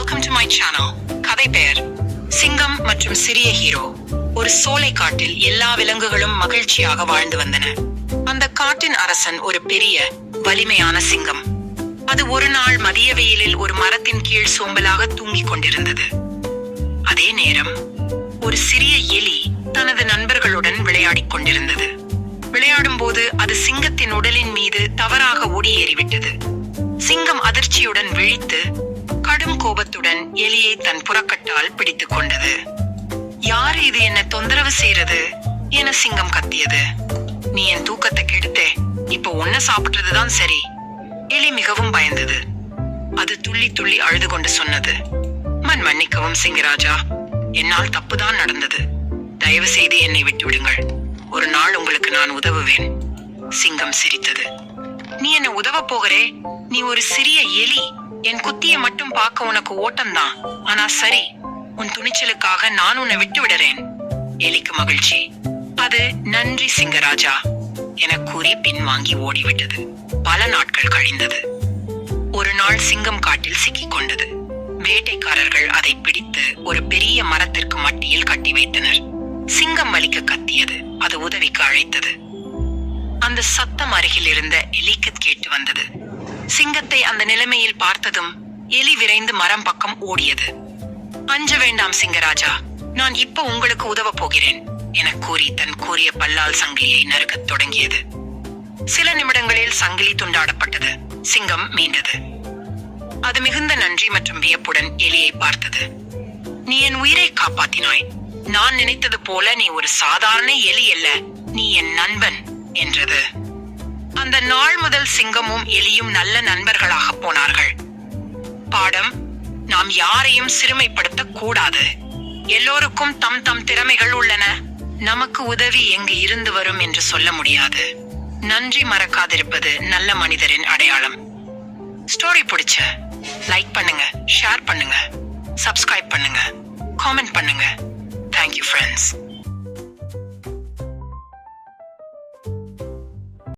Welcome to my channel. கதை பெயர் சிங்கம் மற்றும் சிறிய ஹீரோ. ஒரு சோலை காட்டில் எல்லா விலங்குகளும் மகிழ்ச்சியாக வாழ்ந்து வந்தன. அந்த காட்டின் அரசன் ஒரு பெரிய வலிமையான சிங்கம். அது ஒரு நாள் மதிய வெயிலில் ஒரு மரத்தின் கீழ் சோம்பலாக தூங்கிக் கொண்டிருந்தது. அதே நேரம் ஒரு சிறிய எலி தனது நண்பர்களுடன் விளையாடிக் கொண்டிருந்தது. விளையாடும் போது அது சிங்கத்தின் உடலின் மீது தவறாக ஓடி ஏறிவிட்டது. சிங்கம் அதிர்ச்சியுடன் விழித்து கடும் கோபத்துடன் எலியை தன் புறக்கட்டால் பிடித்துக் கொண்டது. யாரு இது என்ன தொந்தரவு செய்யறது என சிங்கம் கத்தியது. நீ என் தூக்கத்தை கெடுத்தே, இப்ப ஒன்ன சாப்பிட்டதுதான் சரி. எலி மிகவும் பயந்தது. அது துள்ளி துள்ளி அழுது கொண்டு சொன்னது, மன்னிக்கவும் சிங்கராஜா, என்னால் தப்புதான் நடந்தது. தயவு செய்து என்னை விட்டு விடுங்கள். ஒரு நாள் உங்களுக்கு நான் உதவுவேன். சிங்கம் சிரித்தது. நீ என்ன உதவ போகிறே? நீ ஒரு சிறிய எலி. என் குத்திய மட்டும் பார்க்க உனக்கு ஓட்டம்தான். ஆனா சரி, உன் துணிச்சலுக்காக நான் உன்னை விட்டு விடுறேன். எலிக்கு மகிழ்ச்சி. அது நன்றி சிங்கராஜா என கூறி பின்வாங்கி ஓடிவிட்டது. பல நாட்கள் கழிந்தது. ஒரு நாள் சிங்கம் காட்டில் சிக்கிக் கொண்டது. வேட்டைக்காரர்கள் அதை பிடித்து ஒரு பெரிய மரத்திற்கு மட்டியில் கட்டி வைத்தனர். சிங்கம் வலிக்க கத்தியது. அது உதவிக்கு அழைத்தது. அந்த சத்தம் அருகில் இருந்த எலிக்கு கேட்டு வந்தது. சிங்கத்தை அந்த நிலைமையில் பார்த்ததும் எலி விரைந்து மரம் பக்கம் ஓடியது. அஞ்ச வேண்டாம் சிங்கராஜா, நான் இப்ப உங்களுக்கு உதவ போகிறேன் என கூறி தன் கூறிய பல்லால் சங்கிலியை நறுக்கத் தொடங்கியது. சில நிமிடங்களில் சங்கிலி துண்டாடப்பட்டது. சிங்கம் மீண்டது. அது மிகுந்த நன்றி மற்றும் வியப்புடன் எலியை பார்த்தது. நீ என் உயிரை காப்பாத்தினாய். நான் நினைத்தது போல நீ ஒரு சாதாரண எலி அல்ல, நீ என் நண்பன் என்றது. அந்த நாள் முதல் சிங்கமும் எலியும் நல்ல நண்பர்களாக போனார்கள். பாடம்: நாம் யாரையும் சிறுமைப்படுத்த கூடாது. எல்லோருக்கும் தம் தம் திறமைகள் உள்ளன. நமக்கு உதவி எங்கு இருந்து வரும் என்று சொல்ல முடியாது. நன்றி மறக்காதிருப்பது நல்ல மனிதரின் அடையாளம். ஸ்டோரி பிடிச்ச லைக் பண்ணுங்க, ஷேர் பண்ணுங்க, சப்ஸ்கிரைப் பண்ணுங்க, காமெண்ட் பண்ணுங்க. Thank you friends.